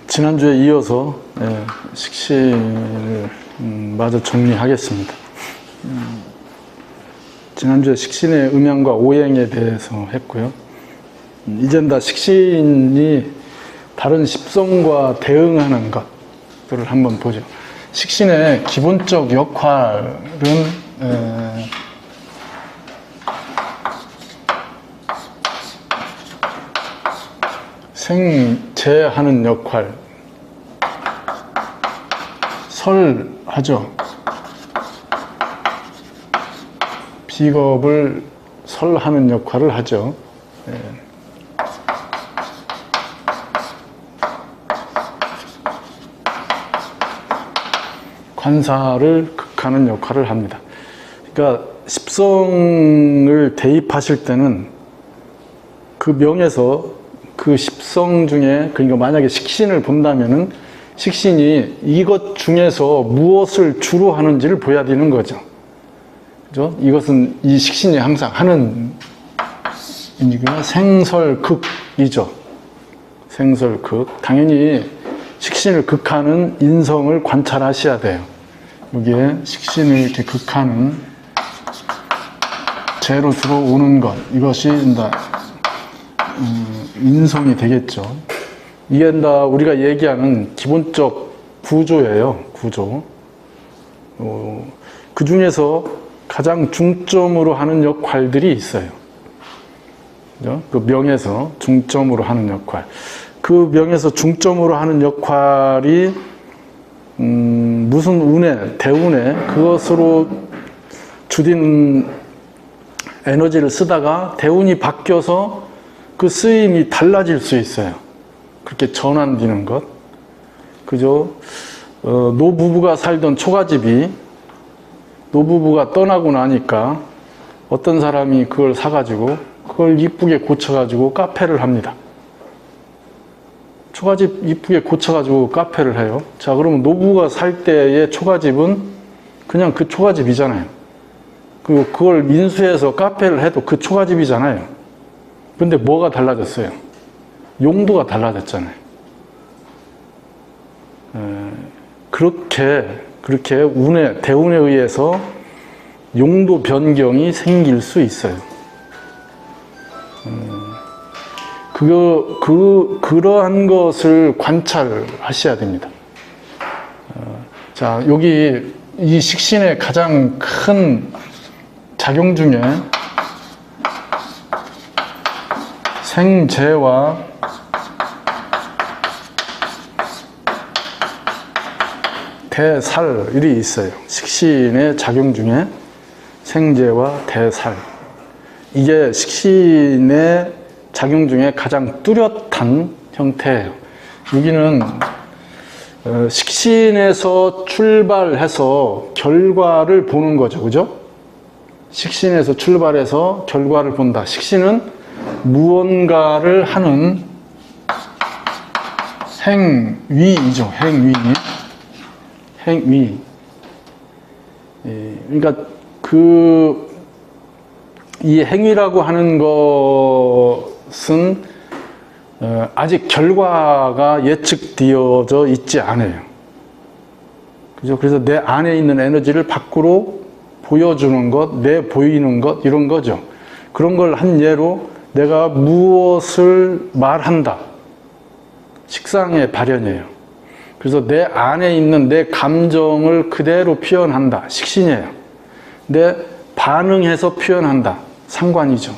지난주에 이어서 식신을 마저 정리하겠습니다. 지난주에 식신의 음양과 오행에 대해서 했고요. 이젠 다 식신이 다른 십성과 대응하는 것들을 한번 보죠. 식신의 기본적 역할은 생재하는 역할, 설하죠. 비겁을 설하는 역할을 하죠. 관사를 극하는 역할을 합니다. 그러니까 십성을 대입하실 때는 그 명에서 그 십성 중에, 그러니까 만약에 식신을 본다면은 식신이 이것 중에서 무엇을 주로 하는지를 보여야 되는 거죠. 그죠? 이것은 이 식신이 항상 하는 생설극이죠. 생설극. 당연히 식신을 극하는 인성을 관찰하셔야 돼요. 여기에 식신을 이렇게 극하는 재로 들어오는 것, 이것이 인성이 되겠죠. 이게 우리가 얘기하는 기본적 구조예요. 구조. 그 중에서 가장 중점으로 하는 역할들이 있어요. 그죠? 그 명에서 중점으로 하는 역할. 그 명에서 중점으로 하는 역할이 무슨 운에, 대운에 그것으로 주된 에너지를 쓰다가 대운이 바뀌어서 그 쓰임이 달라질 수 있어요. 그렇게 전환되는 것. 그죠? 노부부가 살던 초가집이 노부부가 떠나고 나니까 어떤 사람이 그걸 사가지고 그걸 이쁘게 고쳐가지고 카페를 합니다. 초가집 이쁘게 고쳐가지고 카페를 해요. 자, 그러면 노부부가 살 때의 초가집은 그냥 그 초가집이잖아요. 그걸 인수해서 카페를 해도 그 초가집이잖아요. 근데 뭐가 달라졌어요? 용도가 달라졌잖아요. 그렇게 대운에 의해서 용도 변경이 생길 수 있어요. 그러한 것을 관찰하셔야 됩니다. 자, 여기 이 식신의 가장 큰 작용 중에 생재와 대살이 있어요. 식신의 작용 중에 생재와 대살. 이게 식신의 작용 중에 가장 뚜렷한 형태예요. 여기는 식신에서 출발해서 결과를 보는 거죠. 그죠? 식신에서 출발해서 결과를 본다. 식신은 무언가를 하는 행위이죠. 행위. 그러니까 이 행위라고 하는 것은 아직 결과가 예측되어져 있지 않아요. 그죠? 그래서 내 안에 있는 에너지를 밖으로 보여주는 것, 내보이는 것, 이런 거죠. 그런 걸 한 예로 내가 무엇을 말한다. 식상의 발현이에요. 그래서 내 안에 있는 내 감정을 그대로 표현한다. 식신이에요. 내 반응해서 표현한다. 상관이죠.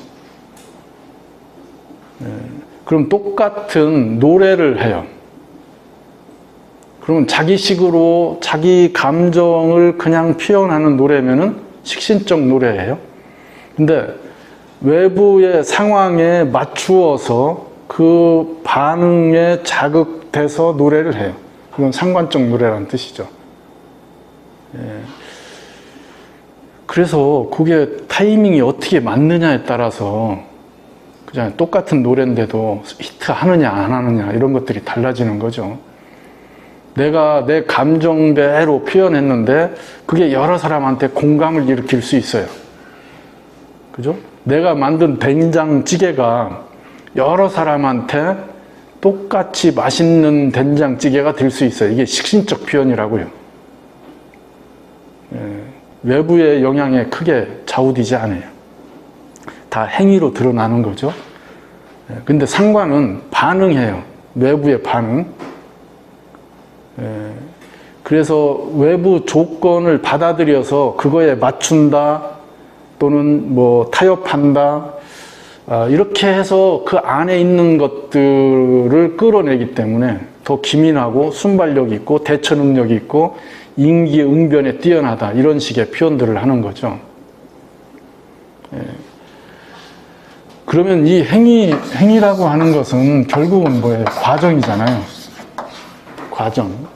그럼 똑같은 노래를 해요. 그러면 자기식으로 자기 감정을 그냥 표현하는 노래면은 식신적 노래예요. 근데 외부의 상황에 맞추어서 그 반응에 자극돼서 노래를 해요. 그건 상관적 노래라는 뜻이죠. 그래서 그게 타이밍이 어떻게 맞느냐에 따라서 그냥 똑같은 노래인데도 히트하느냐 안 하느냐 이런 것들이 달라지는 거죠. 내가 내 감정대로 표현했는데 그게 여러 사람한테 공감을 일으킬 수 있어요. 그죠? 내가 만든 된장찌개가 여러 사람한테 똑같이 맛있는 된장찌개가 될 수 있어요. 이게 식신적 표현이라고요. 외부의 영향에 크게 좌우되지 않아요. 다 행위로 드러나는 거죠. 근데 상관은 반응해요. 외부의 반응. 그래서 외부 조건을 받아들여서 그거에 맞춘다 또는 뭐 타협한다, 이렇게 해서 그 안에 있는 것들을 끌어내기 때문에 더 기민하고 순발력 있고 대처 능력이 있고 인기응변에 뛰어나다, 이런 식의 표현들을 하는 거죠. 그러면 이 행위라고 하는 것은 결국은 뭐예요? 과정이잖아요. 과정.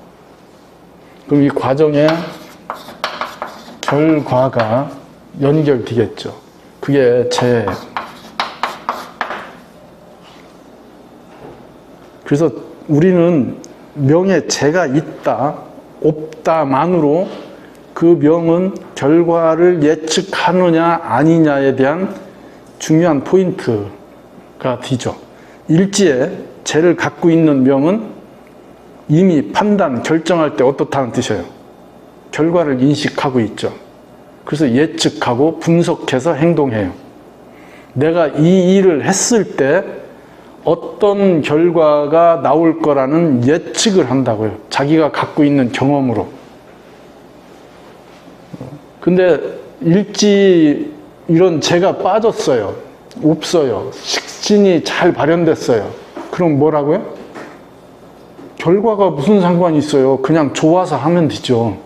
그럼 이 과정에 결과가 연결되겠죠. 그게 재. 그래서 우리는 명에 재가 있다, 없다만으로 그 명은 결과를 예측하느냐 아니냐에 대한 중요한 포인트가 되죠. 일지에 재를 갖고 있는 명은 이미 판단, 결정할 때 어떻다는 뜻이에요. 결과를 인식하고 있죠. 그래서 예측하고 분석해서 행동해요. 내가 이 일을 했을 때 어떤 결과가 나올 거라는 예측을 한다고요. 자기가 갖고 있는 경험으로. 근데 일지 이런 재가 빠졌어요. 없어요. 식신이 잘 발현됐어요. 그럼 뭐라고요? 결과가 무슨 상관이 있어요? 그냥 좋아서 하면 되죠.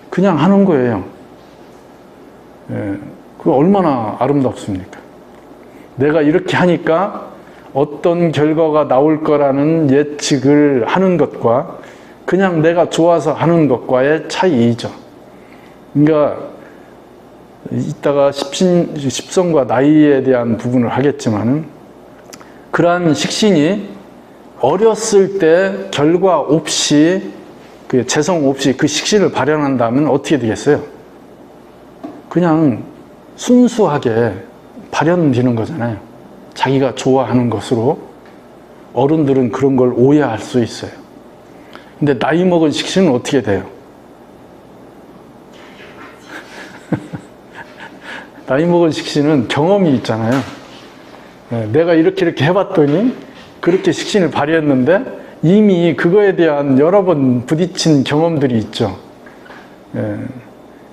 그냥 하는 거예요. 그거 얼마나 아름답습니까? 내가 이렇게 하니까 어떤 결과가 나올 거라는 예측을 하는 것과 그냥 내가 좋아서 하는 것과의 차이이죠. 그러니까 이따가 십성과 나이에 대한 부분을 하겠지만은, 그러한 식신이 어렸을 때 결과 없이, 그 재성 없이 그 식신을 발현한다면 어떻게 되겠어요? 그냥 순수하게 발현되는 거잖아요. 자기가 좋아하는 것으로. 어른들은 그런 걸 오해할 수 있어요. 근데 나이 먹은 식신은 어떻게 돼요? 나이 먹은 식신은 경험이 있잖아요. 내가 이렇게 해봤더니 그렇게 식신을 발휘했는데 이미 그거에 대한 여러 번 부딪힌 경험들이 있죠.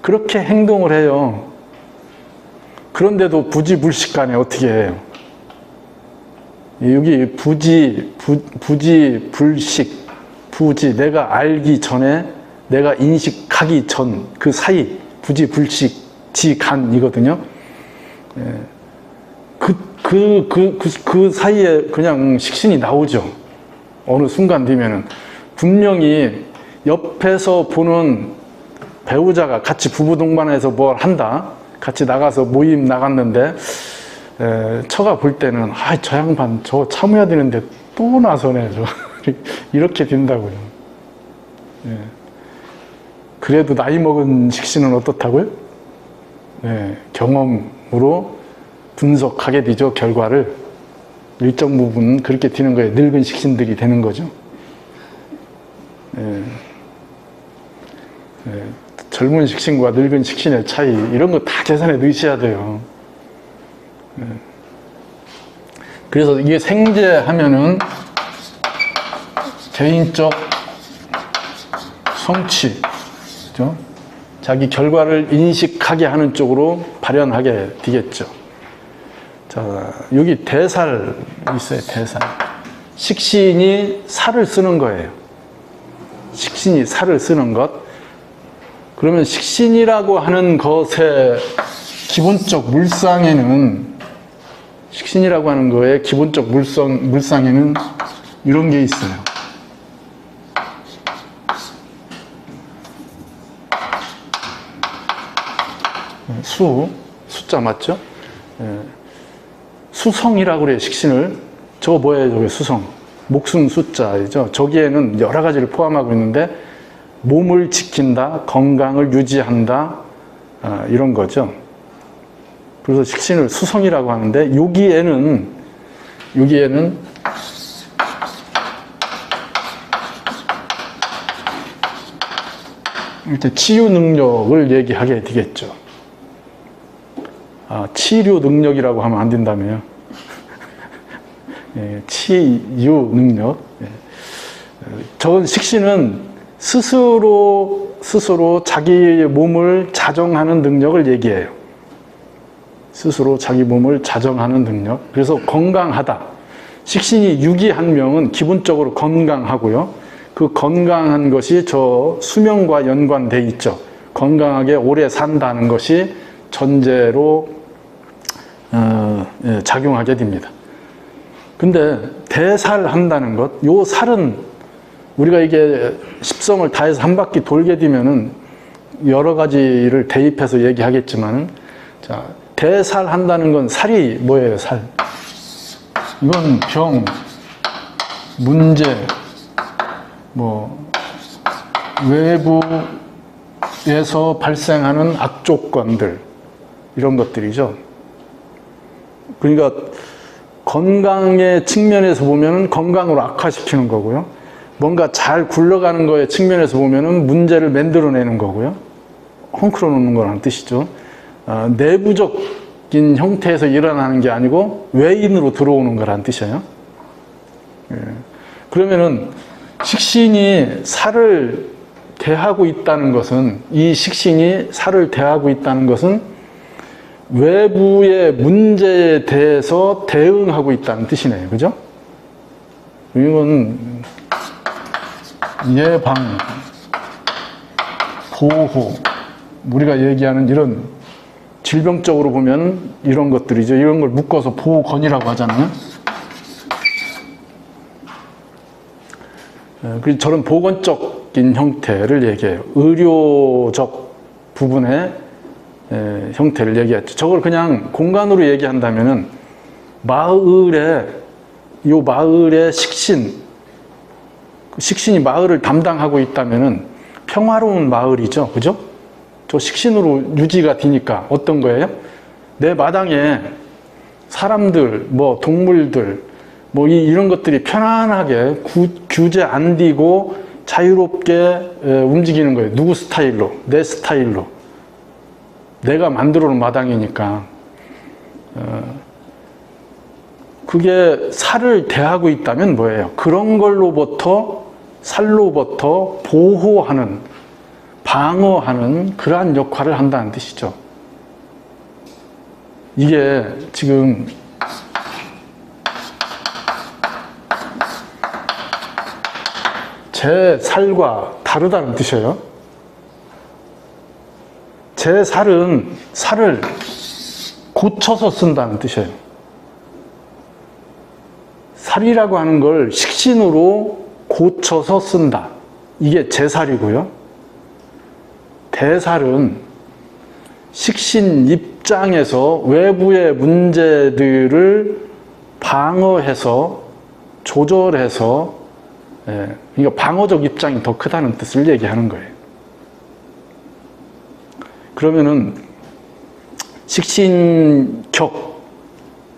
그렇게 행동을 해요. 그런데도 부지불식간에 어떻게 해요? 여기 부지불식, 내가 알기 전에, 내가 인식하기 전, 그 사이, 부지불식, 지간이거든요. 그 사이에 그냥 식신이 나오죠. 어느 순간 되면은. 분명히 옆에서 보는 배우자가 같이 부부 동반해서 뭘 한다, 같이 나가서 모임 나갔는데 처가 볼 때는 저 양반 저 참아야 되는데 또 나서네 저 이렇게 된다고요. 그래도 나이 먹은 식신은 어떻다고요? 경험으로 분석하게 되죠. 결과를 일정 부분 그렇게 되는 거예요. 늙은 식신들이 되는 거죠. 젊은 식신과 늙은 식신의 차이, 이런 거 다 계산해 넣으셔야 돼요. 그래서 이게 생재하면은 개인적 성취, 그죠? 자기 결과를 인식하게 하는 쪽으로 발현하게 되겠죠. 자, 여기 대살 있어요. 대살. 식신이 살을 쓰는 거예요. 식신이 살을 쓰는 것. 그러면 식신이라고 하는 것의 기본적 물상에는, 식신이라고 하는 거의 기본적 물상에는 이런 게 있어요. 숫자 맞죠? 수성이라고 그래요, 식신을. 저거 뭐예요, 저게 수성? 목숨 숫자이죠. 저기에는 여러 가지를 포함하고 있는데, 몸을 지킨다, 건강을 유지한다, 이런 거죠. 그래서 식신을 수성이라고 하는데, 여기에는 이제 치유 능력을 얘기하게 되겠죠. 치료 능력이라고 하면 안 된다며요. 예, 치유 능력. 예. 저건 식신은 스스로 자기 몸을 자정하는 능력을 얘기해요. 스스로 자기 몸을 자정하는 능력. 그래서 건강하다. 식신이 유기한명은 기본적으로 건강하고요. 그 건강한 것이 저 수명과 연관돼 있죠. 건강하게 오래 산다는 것이 전제로 작용하게 됩니다. 근데 대살한다는 것, 요 살은 우리가 이게 십성을 다해서 한 바퀴 돌게 되면은 여러 가지를 대입해서 얘기하겠지만, 자, 대살한다는 건 살이 뭐예요? 살. 이건 병, 문제, 외부에서 발생하는 악조건들, 이런 것들이죠. 그러니까 건강의 측면에서 보면은 건강으로 악화시키는 거고요. 뭔가 잘 굴러가는 거의 측면에서 보면은 문제를 만들어내는 거고요. 헝클어 놓는 거라는 뜻이죠. 내부적인 형태에서 일어나는 게 아니고 외인으로 들어오는 거라는 뜻이에요. 예. 그러면은 식신이 살을 대하고 있다는 것은, 이 식신이 살을 대하고 있다는 것은 외부의 문제에 대해서 대응하고 있다는 뜻이네요. 그죠? 이건 예방, 보호, 우리가 얘기하는 이런 질병적으로 보면 이런 것들이죠. 이런 걸 묶어서 보건이라고 하잖아요. 그래서 저런 보건적인 형태를 얘기해요. 의료적 부분의 형태를 얘기했죠. 저걸 그냥 공간으로 얘기한다면은 마을의 식신이 마을을 담당하고 있다면은 평화로운 마을이죠. 그죠? 저 식신으로 유지가 되니까 어떤 거예요? 내 마당에 사람들, 동물들, 이런 것들이 편안하게 규제 안 되고 자유롭게 움직이는 거예요. 누구 스타일로? 내 스타일로. 내가 만들어 놓은 마당이니까. 그게 살을 대하고 있다면 뭐예요? 그런 살로부터 보호하는, 방어하는 그러한 역할을 한다는 뜻이죠. 이게 지금 제 살과 다르다는 뜻이에요. 제 살은 살을 고쳐서 쓴다는 뜻이에요. 살이라고 하는 걸 식신으로 고쳐서 쓴다. 이게 제 살이고요. 대살은 식신 입장에서 외부의 문제들을 방어해서 조절해서, 그러니까 방어적 입장이 더 크다는 뜻을 얘기하는 거예요. 그러면은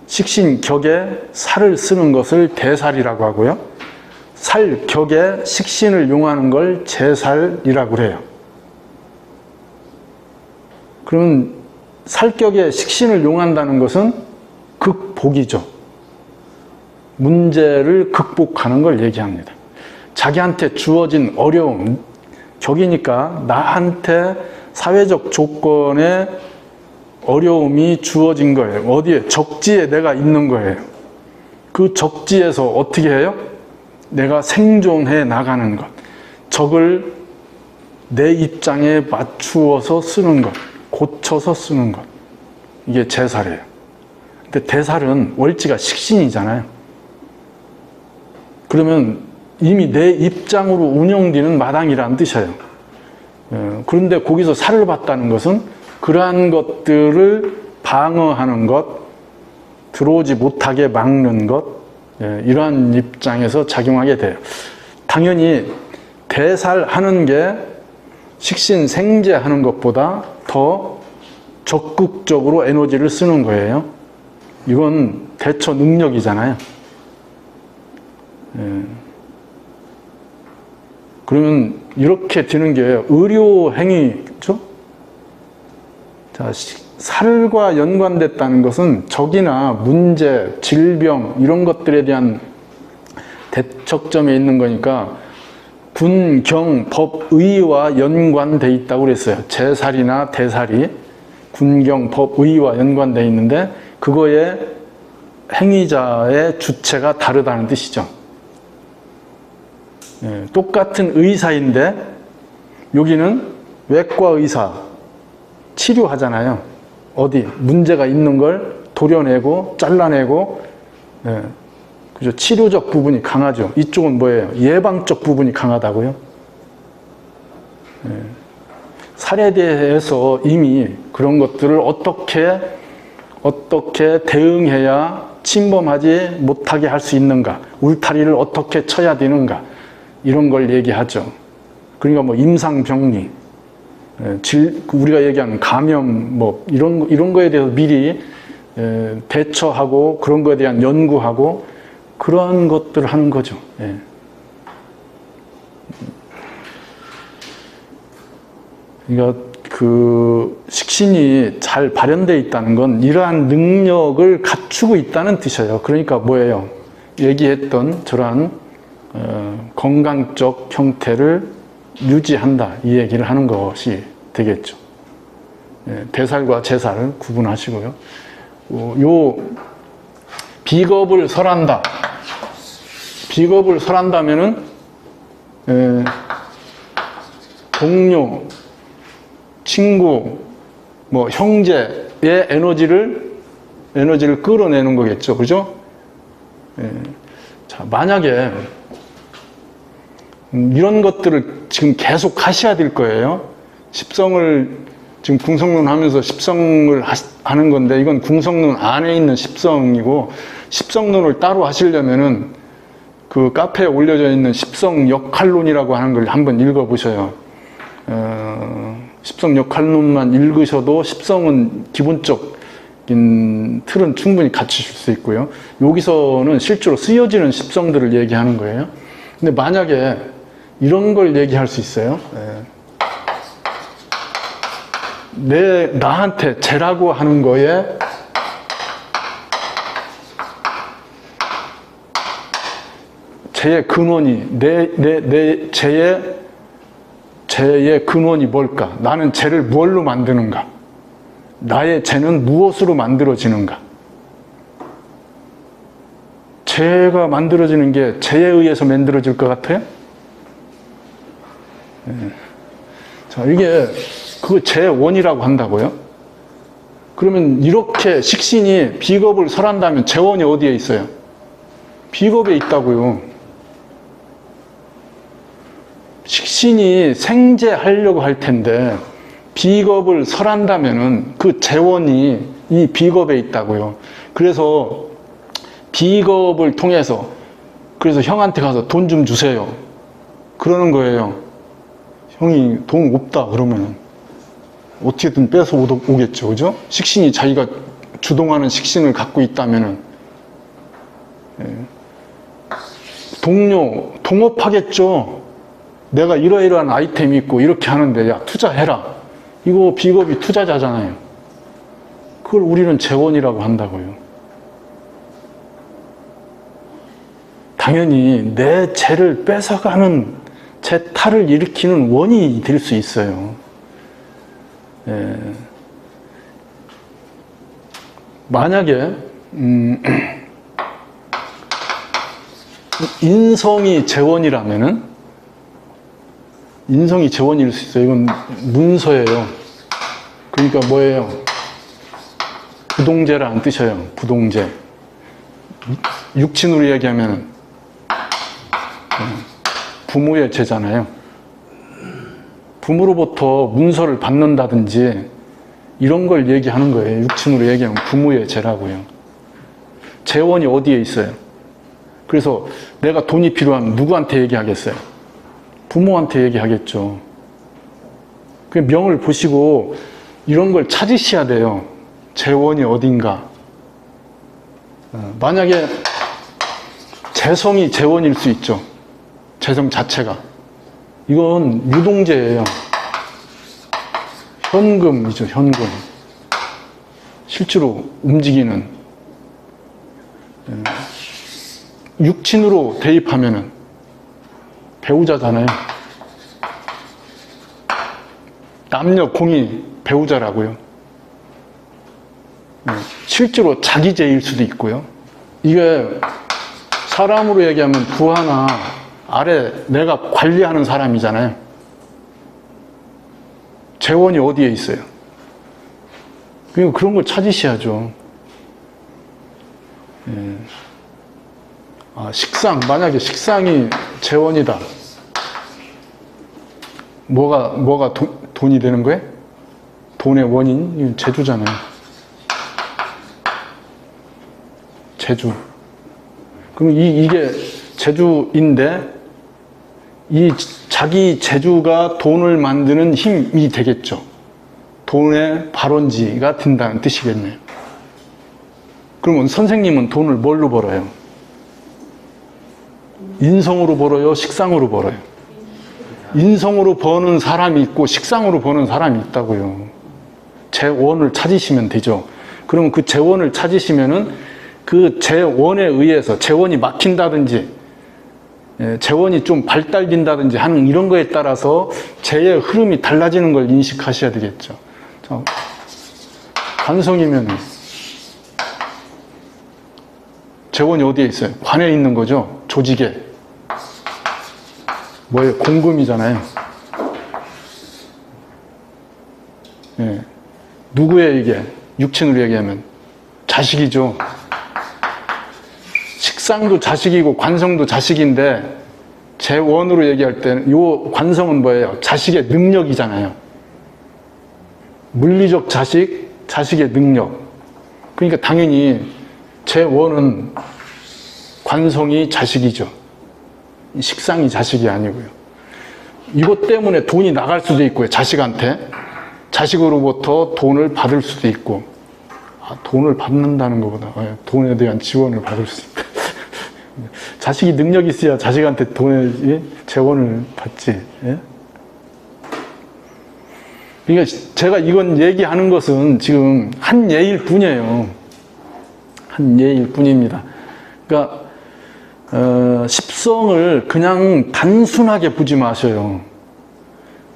식신격에 살을 쓰는 것을 대살이라고 하고요. 살격에 식신을 용하는 걸 제살이라고 그래요. 그러면 살격에 식신을 용한다는 것은 극복이죠. 문제를 극복하는 걸 얘기합니다. 자기한테 주어진 어려움, 격이니까 나한테 사회적 조건에 어려움이 주어진 거예요. 어디에? 적지에 내가 있는 거예요. 그 적지에서 어떻게 해요? 내가 생존해 나가는 것. 적을 내 입장에 맞추어서 쓰는 것. 고쳐서 쓰는 것. 이게 제살이에요. 근데 대살은 월지가 식신이잖아요. 그러면 이미 내 입장으로 운영되는 마당이라는 뜻이에요. 그런데 거기서 살을 받다는 것은 그러한 것들을 방어하는 것, 들어오지 못하게 막는 것, 이러한 입장에서 작용하게 돼요. 당연히 대살하는 게 식신 생재하는 것보다 더 적극적으로 에너지를 쓰는 거예요. 이건 대처 능력이잖아요. 그러면 이렇게 되는 게 의료 행위죠? 자, 살과 연관됐다는 것은 적이나 문제, 질병 이런 것들에 대한 대척점에 있는 거니까 군, 경, 법, 의와 연관돼 있다고 그랬어요. 제살이나 대살이 군, 경, 법, 의와 연관돼 있는데 그거에 행위자의 주체가 다르다는 뜻이죠. 예, 똑같은 의사인데 여기는 외과 의사 치료하잖아요. 어디 문제가 있는 걸 도려내고 잘라내고, 예, 그죠? 치료적 부분이 강하죠. 이쪽은 뭐예요? 예방적 부분이 강하다고요. 예, 살에 대해서 이미 그런 것들을 어떻게 대응해야 침범하지 못하게 할 수 있는가, 울타리를 어떻게 쳐야 되는가, 이런 걸 얘기하죠. 그러니까 뭐 임상병리, 우리가 얘기하는 감염, 뭐 이런 거에 대해서 미리 대처하고 그런 거에 대한 연구하고 그런 것들을 하는 거죠. 예. 그러니까 그 식신이 잘 발현되어 있다는 건 이러한 능력을 갖추고 있다는 뜻이에요. 그러니까 뭐예요? 얘기했던 저러한 건강적 형태를 유지한다, 이 얘기를 하는 것이 되겠죠. 예, 대살과 제살 구분하시고요. 요 비겁을 설한다. 비겁을 설한다면은 동료, 친구, 뭐 형제의 에너지를 끌어내는 거겠죠, 그죠? 예. 자, 만약에 이런 것들을 지금 계속 하셔야 될 거예요. 십성을 지금 궁성론 하면서 십성을 하는 건데 이건 궁성론 안에 있는 십성이고, 십성론을 따로 하시려면은 그 카페에 올려져 있는 십성 역할론이라고 하는 걸 한번 읽어보셔요. 십성 역할론만 읽으셔도 십성은 기본적인 틀은 충분히 갖추실 수 있고요. 여기서는 실제로 쓰여지는 십성들을 얘기하는 거예요. 근데 만약에 이런 걸 얘기할 수 있어요. 나한테 죄라고 하는 거에 죄의 근원이, 내 죄의 근원이 뭘까? 나는 죄를 무엇로 만드는가? 나의 죄는 무엇으로 만들어지는가? 죄가 만들어지는 게 죄에 의해서 만들어질 것 같아요? 네. 자, 이게 그 죄원이라고 한다고요? 그러면 이렇게 식신이 비겁을 설한다면 죄원이 어디에 있어요? 비겁에 있다고요. 식신이 생제하려고 할 텐데 비겁을 설한다면은 그 재원이 이 비겁에 있다고요. 그래서 비겁을 통해서, 그래서 형한테 가서 돈 좀 주세요, 그러는 거예요. 형이 돈 없다 그러면은 어떻게든 뺏어 오겠죠, 그죠? 식신이 자기가 주동하는 식신을 갖고 있다면은. 예. 동료, 동업하겠죠. 내가 이러이러한 아이템이 있고 이렇게 하는데 야 투자해라, 이거 비겁이 투자자잖아요. 그걸 우리는 재원이라고 한다고요. 당연히 내 죄를 뺏어가는, 제 탈을 일으키는 원인이 될 수 있어요. 예. 만약에 인성이 재원이라면은, 인성이 재원일 수 있어요. 이건 문서예요. 그러니까 뭐예요? 부동제라는 뜻이에요. 부동제. 육친으로 얘기하면 부모의 죄잖아요. 부모로부터 문서를 받는다든지 이런 걸 얘기하는 거예요. 육친으로 얘기하면 부모의 죄라고요. 재원이 어디에 있어요? 그래서 내가 돈이 필요하면 누구한테 얘기하겠어요? 부모한테 얘기하겠죠. 그 명을 보시고 이런 걸 찾으셔야 돼요. 재원이 어딘가. 만약에 재성이 재원일 수 있죠. 재성 자체가. 이건 유동재예요. 현금이죠, 현금. 실제로 움직이는. 육친으로 대입하면은 배우자잖아요. 남녀 공이 배우자라고요. 실제로 자기제일 수도 있고요. 이게 사람으로 얘기하면 부하나 아래 내가 관리하는 사람이잖아요. 재원이 어디에 있어요? 그러니까 그런 걸 찾으셔야죠. 식상, 만약에 식상이 재원이다. 뭐가 돈이 되는 거예요? 돈의 원인? 재주잖아요. 재주. 그럼 이게 재주인데, 이 자기 재주가 돈을 만드는 힘이 되겠죠. 돈의 발원지가 된다는 뜻이겠네요. 그러면 선생님은 돈을 뭘로 벌어요? 인성으로 벌어요? 식상으로 벌어요? 인성으로 버는 사람이 있고 식상으로 버는 사람이 있다고요. 재원을 찾으시면 되죠. 그러면 그 재원을 찾으시면은 그 재원에 의해서 재원이 막힌다든지 재원이 좀 발달된다든지 하는 이런 거에 따라서 재의 흐름이 달라지는 걸 인식하셔야 되겠죠. 자, 관성이면 재원이 어디에 있어요? 관에 있는 거죠. 조직에. 뭐예요? 공금이잖아요. 예. 누구예요, 이게? 육친으로 얘기하면 자식이죠. 식상도 자식이고 관성도 자식인데 재원으로 얘기할 때는 요 관성은 뭐예요? 자식의 능력이잖아요. 물리적 자식, 자식의 능력. 그러니까 당연히 재원은 관성이 자식이죠. 식상이 자식이 아니고요. 이것 때문에 돈이 나갈 수도 있고요. 자식한테. 자식으로부터 돈을 받을 수도 있고. 돈을 받는다는 것보다 돈에 대한 지원을 받을 수 있다. 자식이 능력이 있어야 자식한테 돈의 재원을 받지. 예? 그러니까 제가 이건 얘기하는 것은 지금 한 예일 뿐이에요. 한 예일 뿐입니다. 그러니까 십성을 그냥 단순하게 보지 마셔요.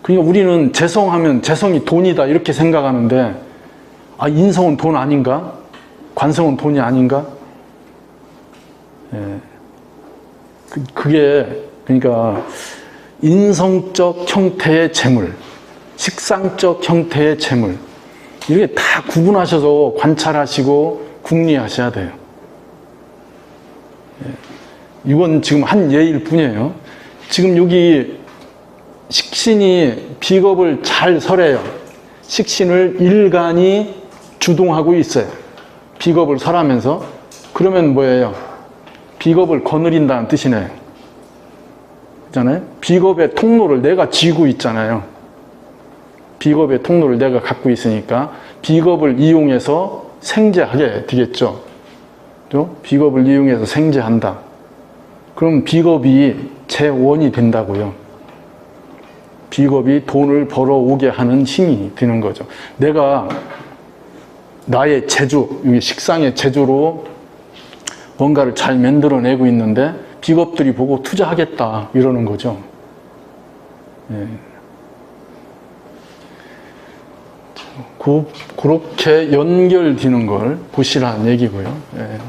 그러니까 우리는 재성하면 재성이 돈이다 이렇게 생각하는데 인성은 돈 아닌가? 관성은 돈이 아닌가? 예. 그게 그러니까 인성적 형태의 재물, 식상적 형태의 재물 이렇게 다 구분하셔서 관찰하시고 궁리하셔야 돼요. 예. 이건 지금 한 예일 뿐이에요. 지금 여기 식신이 비겁을 잘 설해요. 식신을 일간이 주동하고 있어요. 비겁을 설하면서. 그러면 뭐예요? 비겁을 거느린다는 뜻이네요. 그렇잖아요? 비겁의 통로를 내가 쥐고 있잖아요. 비겁의 통로를 내가 갖고 있으니까 비겁을 이용해서 생재하게 되겠죠. 그렇죠? 비겁을 이용해서 생재한다. 그럼 비겁이 재원이 된다고요. 비겁이 돈을 벌어오게 하는 힘이 되는 거죠. 내가 나의 재주, 여기 식상의 재주로 뭔가를 잘 만들어내고 있는데 비겁들이 보고 투자하겠다 이러는 거죠. 예. 그렇게 연결되는 걸 보시라는 얘기고요. 예.